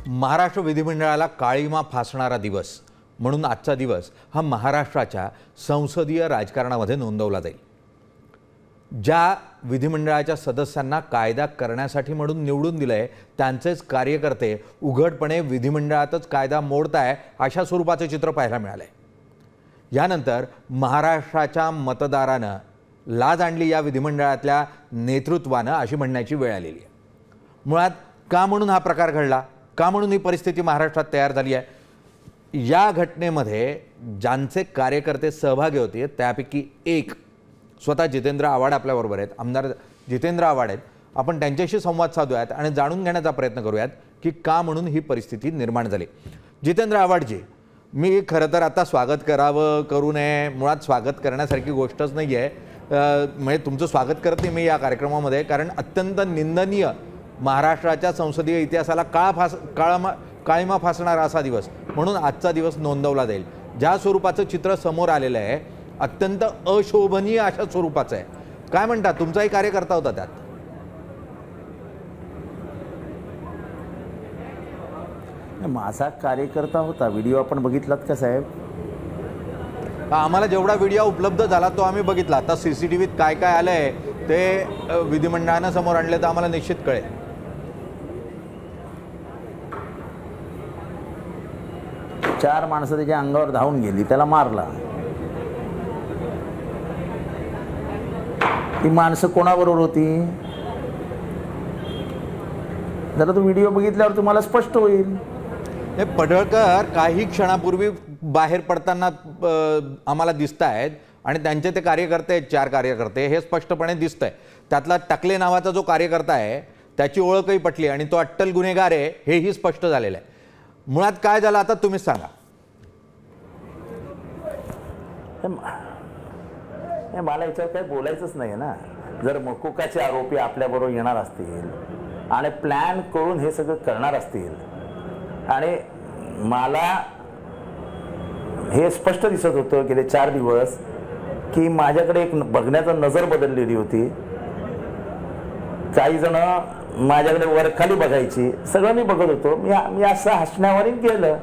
महाराष्ट्र विधिमंडळाला काळीमा फासणारा दिवस म्हणून आजचा दिवस हा महाराष्ट्राच्या संसदीय राजकारणामध्ये नोंदवला जाईल। ज्या विधिमंडळाच्या सदस्यांना कायदा करण्यासाठी म्हणून निवडून दिलंय त्यांचेच कार्यकर्ते उघडपणे विधिमंडळातच कायदा मोडताय अशा स्वरूपाचे चित्र पाहायला मिळाले। यानंतर महाराष्ट्राच्या मतदारानं लाज आणली या विधिमंडळातल्या नेतृत्वानं अशी म्हणण्याची वेळ आलेली आहे। मुळात का म्हणून हा प्रकार घडला, का म्हणून ही परिस्थिती महाराष्ट्रात तयार झाली आहे, या घटनेमध्ये ज्यांचे कार्यकर्ते सहभागी होते त्यापैकी एक स्वतः जितेंद्र आव्हाड आपल्याबरोबर आहेत। आमदार जितेंद्र आव्हाड आहेत, आपण त्यांच्याशी संवाद साधूयात आणि जाणून घेण्याचा प्रयत्न करूयात की का म्हणून ही परिस्थिती निर्माण झाली। जितेंद्र आव्हाडजी, मी खरं तर आता स्वागत करावं करू नये, मुळात स्वागत करण्यासारखी गोष्टच नाही आहे, म्हणजे तुमचं स्वागत करत नाही मी या कार्यक्रमामध्ये, कारण अत्यंत निंदनीय महाराष्ट्राच्या संसदीय इतिहासाला काळीमा फासणारा असा दिवस म्हणून आजचा दिवस नोंदवला जाईल। ज्या स्वरूपाचं चित्र समोर आलेलं आहे अत्यंत अशोभनीय अशा स्वरूपाचं आहे। काय म्हणता, तुमचाही कार्यकर्ता होता त्यात? माझा कार्यकर्ता होता, व्हिडिओ आपण बघितलात का साहेब? आम्हाला जेवढा व्हिडिओ उपलब्ध झाला तो आम्ही बघितला। आता सीसीटीव्हीत काय काय आलंय ते विधिमंडळानं समोर आणले तर आम्हाला निश्चित कळेल। चार माणसं त्याच्या अंगावर धावून गेली, त्याला मारला। ती माणसं कोणाबरोबर होती जरा तो व्हिडिओ बघितल्यावर तुम्हाला स्पष्ट होईल। हे पडळकर काही क्षणापूर्वी बाहेर पडताना आम्हाला दिसत आहेत आणि त्यांचे ते कार्यकर्ते आहेत, चार कार्यकर्ते, हे स्पष्टपणे दिसतंय। त्यातला टकले नावाचा जो कार्यकर्ता आहे त्याची ओळखही पटली आणि तो अट्टल गुन्हेगार आहे हेही स्पष्ट झालेलं आहे। मुळात काय झालं आता तुम्हीच सांगा। मला याच्यावर काही बोलायचंच नाही ना। जर मकोकाचे आरोपी आपल्याबरोबर येणार असतील आणि प्लॅन करून हे सगळं करणार असतील आणि मला हे स्पष्ट दिसत होतं गेले 4 दिवस की माझ्याकडे एक बघण्याचा नजर बदललेली होती। काही जण माझ्याकडे वरखाली बघायची, सगळं मी बघत होतो। मी असं हसण्यावरून केलं।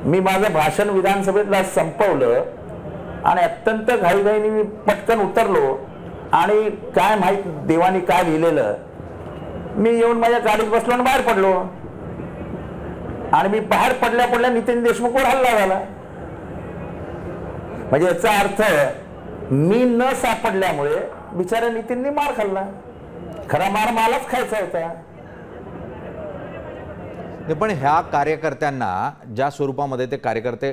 मी माझं भाषण विधानसभेतला संपवलं आणि अत्यंत घाईघाईने मी पटकन उतरलो आणि काय माहीत देवाने काय लिहिलेलं, मी येऊन माझ्या गाडीत बसलो आणि बाहेर पडलो आणि मी बाहेर पडल्या नितीन देशमुखवर हल्ला झाला। म्हणजे याचा अर्थ मी न सापडल्यामुळे बिचाऱ्या नितीनने मार खाल्ला। खरा मार मलाच खायचा होता। पण ह्या कार्यकर्त्यांना ज्या स्वरूपामध्ये ते कार्यकर्ते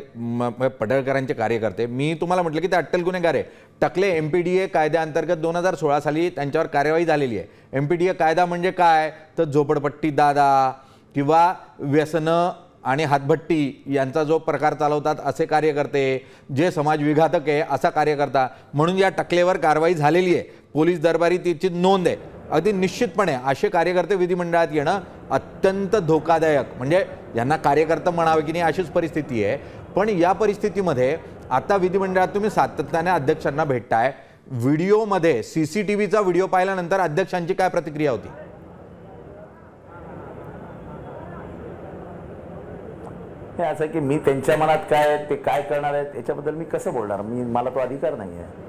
पडळकरांचे कार्यकर्ते, मी तुम्हाला म्हटलं की ते अट्टल गुन्हेगार आहे। टकले MPDA कायद्याअंतर्गत 2016 साली त्यांच्यावर कार्यवाही झालेली आहे। MPDA कायदा म्हणजे काय तर झोपडपट्टी दादा किंवा व्यसनं आणि हातभट्टी यांचा जो प्रकार चालवतात असे कार्यकर्ते, जे समाज विघातक आहे असा कार्यकर्ता म्हणून या टकलेवर कारवाई झालेली आहे। पोलीस दरबारी तिची नोंद आहे। अगदी निश्चितपणे असे कार्यकर्ते विधिमंडळात येणं अत्यंत धोकादायक, म्हणजे यांना कार्यकर्ता म्हणावे की नाही अशीच परिस्थिती आहे। पण या परिस्थितीमध्ये आता विधिमंडळात तुम्ही सातत्याने अध्यक्षांना भेटताय, व्हिडिओमध्ये CCTVचा व्हिडिओ पाहिल्यानंतर अध्यक्षांची काय प्रतिक्रिया होती? हे असं की मी त्यांच्या मनात काय आहे ते काय करणार आहेत याच्याबद्दल मी कसं बोलणार? मला तो अधिकार नाही आहे।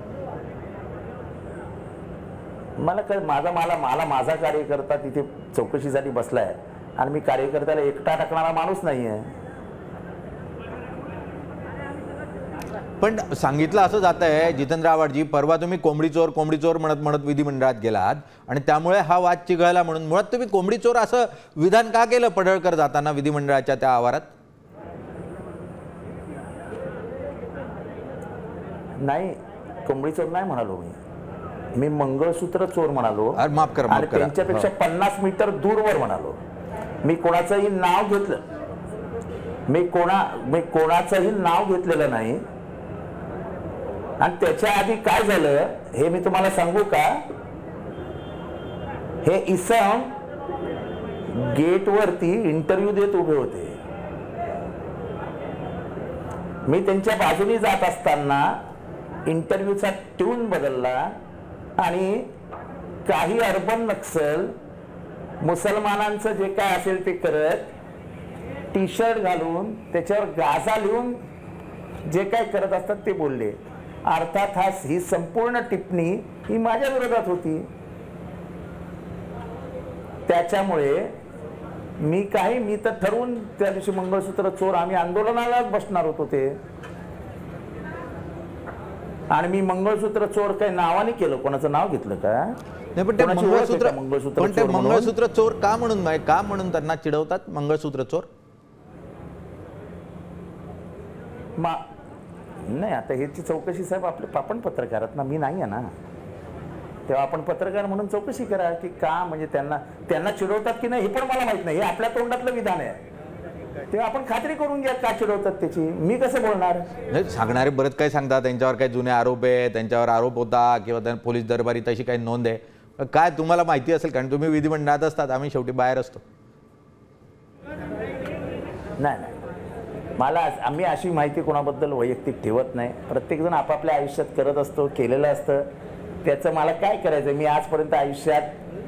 माझा कार्यकर्ता तिथे चौकशीसाठी बसलाय आणि मी कार्यकर्त्याला एकटा टाकणारा माणूस नाही आहे। पण सांगितलं असं जात आहे जितेंद्र आव्हाडजी, परवा तुम्ही कोंबडी चोर म्हणत विधिमंडळात गेलात आणि त्यामुळे हा वाद चिघळला, म्हणून मुळात तुम्ही कोंबडी चोर असं विधान का केलं पडळकर जाताना विधिमंडळाच्या त्या आवारात? नाही, कोंबडी चोर नाही म्हणालो मी मंगळसूत्र चोर म्हणालो। माफ करा, आणि त्यांच्यापेक्षा 50 मीटर दूरवर म्हणालो। मी कोणाचंही नाव घेतलं, मी कोणाचंही नाव घेतलेलं नाही। आणि त्याच्या आधी काय झालं हे मी तुम्हाला सांगू का? हे इसम गेटवरती इंटरव्ह्यू देत उभे होते। मी त्यांच्या बाजूने जात असताना इंटरव्ह्यूचा ट्यून बदलला आणि काही अर्बन नक्सल मुसलमानांचं जे काय असेल ते करत टी शर्ट घालून त्याच्यावर गाजा लिहून जे काय करत असतात ते बोलले. अर्थात ही संपूर्ण टिप्पणी ही माझ्या विरोधात होती. त्याच्यामुळे मी तर ठरवून त्या दिवशी मंगळसूत्र चोर आम्ही आंदोलनालाच बसणार होतो ते. आणि मी मंगळसूत्र चोर काही नावाने केलं, कोणाचं नाव घेतलं का? नाही, पण ते मंगळसूत्र चोर का म्हणून त्यांना चिडवतात मंगळसूत्र चोर? नाही, आता ह्याची चौकशी साहेब आपण पत्रकार आहात ना, मी नाही आहे ना, तेव्हा आपण पत्रकार म्हणून चौकशी करा की का, म्हणजे त्यांना चिडवतात की नाही हे पण मला माहित नाही. हे आपल्या तोंडातलं विधान आहे, तेव्हा आपण खात्री करून घ्या का चिडवतात त्याची. मी कसं बोलणार? नाही, सांगणारे बरेच काही सांगतात, त्यांच्यावर काही जुने आरोप आहे, त्यांच्यावर आरोप होता किंवा त्यांना पोलीस दरबारी तशी काही नोंद आहे. काय तुम्हाला माहिती असेल, कारण तुम्ही विधिमंडळात असतात, आम्ही शेवटी बाहेर असतो. नाही, आम्ही अशी माहिती कोणाबद्दल वैयक्तिक ठेवत नाही. प्रत्येकजण आपापल्या आयुष्यात करत असतो, केलेलं असतं, त्याचं मला काय करायचं. मी आजपर्यंत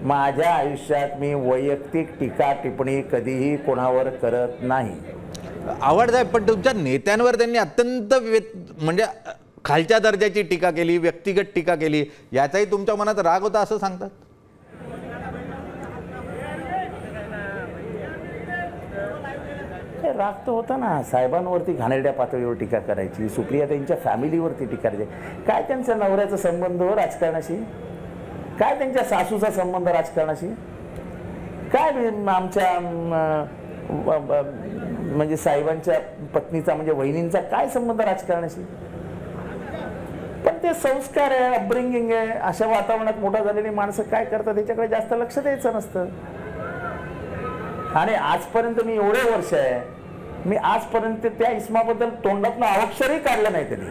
माझ्या आयुष्यात मी वैयक्तिक टीका टिप्पणी कधीही कोणावर करत नाही. आवड साहेब, पण तुमच्या नेत्यांवर त्यांनी अत्यंत म्हणजे खालच्या दर्जाची टीका केली, व्यक्तिगत टीका केली, याचाही तुमच्या मनात राग होता असं सांगतात. राग तर होता ना, साहेबांवरती घाणेरड्या पातळीवर टीका करायची, सुप्रिया त्यांच्या फॅमिलीवरती टीका करायची. काय त्यांच्या नवऱ्याचा संबंध राजकारणाशी, काय त्यांच्या सासूचा संबंध राजकारणाशी, काय आमच्या म्हणजे साहेबांच्या पत्नीचा म्हणजे वहिनींचा काय संबंध राजकारणाशी. पण ते संस्कार आहे, अपब्रिंगिंग आहे. अशा वातावरणात मोठा झालेली माणसं काय करतात त्याच्याकडे जास्त लक्ष द्यायचं नसतं. आणि आजपर्यंत मी एवढे वर्ष आहे, मी आजपर्यंत त्या इस्माबद्दल तोंडातनं अक्षरही काढलं नाही कधी.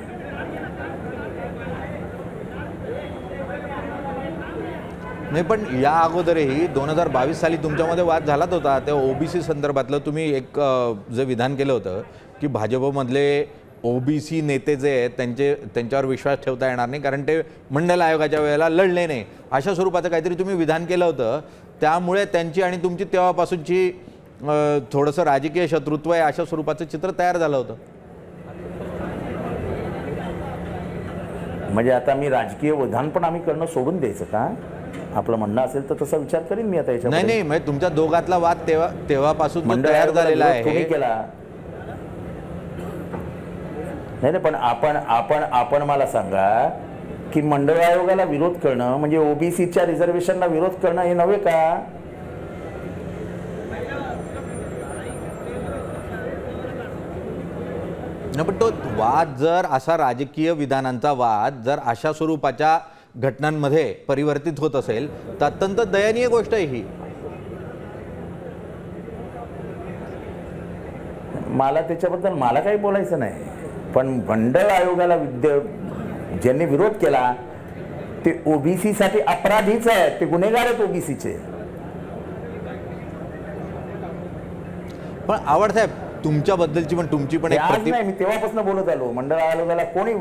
नाही, पण या अगोदरही 2022 साली तुमच्यामध्ये वाद झालाच होता. त्या ओबीसी संदर्भातलं तुम्ही एक जे विधान केलं होतं की भाजपमधले ओबीसी नेते जे आहेत त्यांच्यावर विश्वास ठेवता येणार नाही, कारण ते मंडल आयोगाच्या वेळेला लढले नाही, अशा स्वरूपाचं काहीतरी तुम्ही विधान केलं होतं. त्यामुळे त्यांची आणि तुमची तेव्हापासूनची थोडंसं राजकीय शत्रुत्व आहे अशा स्वरूपाचं चित्र तयार झालं होतं. म्हणजे आता मी राजकीय विधान पण आम्ही करणं सोडून द्यायचं का? आपलं म्हणणं असेल तर तसा विचार करीन मी आता याच्या. नाही, म्हणजे तुमच्या दोघातला वाद तेव्हापासून तयार झालेला आहे. केला नाही, पण आपण मला सांगा की मंडळ आयोगाला विरोध करणं म्हणजे ओबीसीच्या रिझर्वेशनला विरोध करणं हे नव्हे का? पण तो वाद जर असा राजकीय विधानांचा वाद जर अशा स्वरूपाच्या घटनांमध्ये परिवर्तित होत असेल तर अत्यंत दयनीय गोष्ट आहे ही. मला त्याच्याबद्दल काही बोलायचं नाही, पण मंडळ आयोगाला ज्यांनी विरोध केला ते ओबीसी साठी अपराधीच आहेत, ते गुन्हेगार आहेत ओबीसीचे. पण आवड साहेब, तुमच्याबद्दलची पण तुमची पण एक नाही, मी तेव्हापासून बोलत आलो. मंडळ आयोगाला कोणी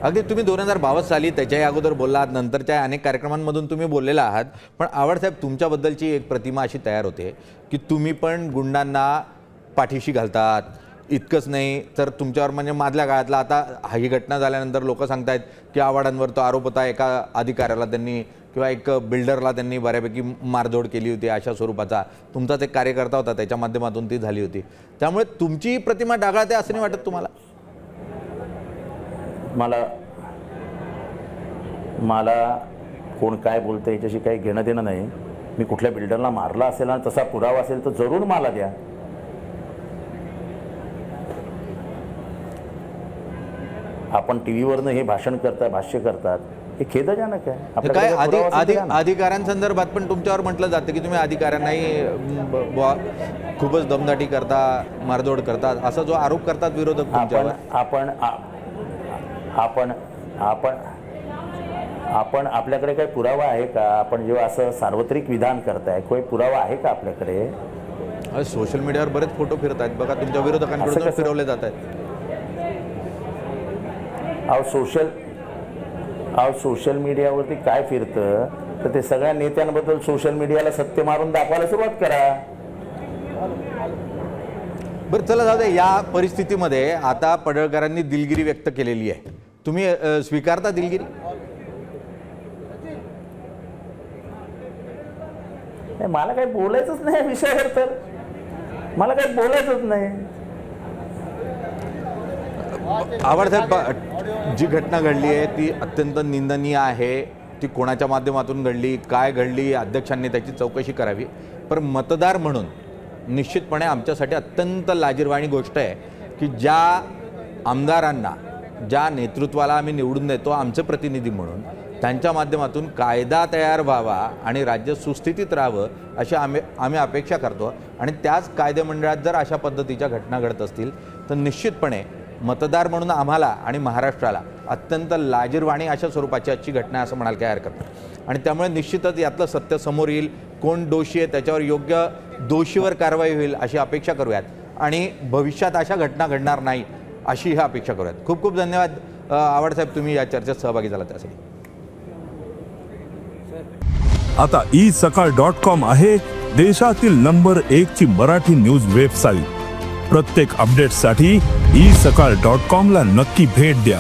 अगदी तुम्ही 2022 साली त्याच्याही अगोदर बोललात, नंतरच्या अनेक कार्यक्रमांमधून तुम्ही बोललेला आहात. पण आवड साहेब, तुमच्याबद्दलची एक प्रतिमा अशी तयार होते की तुम्ही पण गुंडांना पाठीशी घालतात. इतकंच नाही तर तुमच्यावर म्हणजे मधल्या काळातला आता ही घटना झाल्यानंतर लोक सांगतायत की आव्हाडांवर तो आरोप होता, एका अधिकाऱ्याला त्यांनी किंवा एक बिल्डरला त्यांनी बऱ्यापैकी मारझोड केली होती, अशा स्वरूपाचा तुमचाच एक कार्यकर्ता होता, त्याच्या माध्यमातून ती झाली होती. त्यामुळे तुमची प्रतिमा डागाळते असं नाही वाटत तुम्हाला? मला कोण काय बोलतं याच्याशी काही घेणं देणं नाही. मी कुठल्या बिल्डरला मारला असेल आणि तसा पुरावा असेल तर जरूर मला द्या. आपण टीव्हीवरनं हे भाष्य करतात हे खेदजनक आहे. काय अधिकाऱ्यांसंदर्भात पण तुमच्यावर म्हटलं जातं की तुम्ही अधिकाऱ्यांनाही खूपच दमदाटी करता, मारझोड करतात, असा जो आरोप करतात विरोधक तुमच्यावर. आपण आपल्याकडे काही पुरावा आहे का? आपण जेव्हा असं सार्वत्रिक विधान करताय, काही पुरावा आहे का आपल्याकडे? सोशल मीडियावर बरेच फोटो फिरत आहेत बघा, तुमच्या विरोधकांकडून फिरवले जात आहेत. सोशल मीडियावरती काय फिरतं तर ते सगळ्या नेत्यांबद्दल सोशल मीडियाला सत्य मारून दाखवायला सुरुवात करा. बरं चला जाऊ दे. या परिस्थितीमध्ये आता पडळकरांनी दिलगिरी व्यक्त केलेली आहे. तुम्ही स्वीकारता दिलगिरी? मला काही बोलायचंच नाही या विषयावर, तर मला काही बोलायचंच नाही. आव्हाड साहेब, जी घटना घडली आहे ती अत्यंत निंदनीय आहे. ती कोणाच्या माध्यमातून घडली, काय घडली, अध्यक्षांनी त्याची चौकशी करावी. पण मतदार म्हणून निश्चितपणे आमच्यासाठी अत्यंत लाजिरवाणी गोष्ट आहे की ज्या आमदारांना, ज्या नेतृत्वाला आम्ही निवडून देतो आमचे प्रतिनिधी म्हणून, त्यांच्या माध्यमातून कायदा तयार व्हावा आणि राज्य सुस्थितीत राहावं अशी आम्ही अपेक्षा करतो. आणि त्याच कायदेमंडळात जर अशा पद्धतीच्या घटना घडत असतील तर निश्चितपणे मतदार म्हणून आम्हाला आणि महाराष्ट्राला अत्यंत लाजिरवाणी अशा स्वरूपाची आजची घटना असं म्हणाल काय हरकत नाही. आणि त्यामुळे निश्चितच यातलं सत्य समोर येईल, कोण दोषी आहे त्याच्यावर योग्य दोषीवर कारवाई होईल अशी अपेक्षा करूयात. आणि भविष्यात अशा घटना घडणार नाही अशी ही अपेक्षा करूयात. खूप खूप धन्यवाद आव्हाड साहेब, तुम्ही या चर्चेत सहभागी झाला त्यासाठी. आता isakal.com आहे देशातील नंबर 1 ची मराठी न्यूज वेबसाईट. प्रत्येक अपडेटसाठी isakal.com ला नक्की भेट द्या.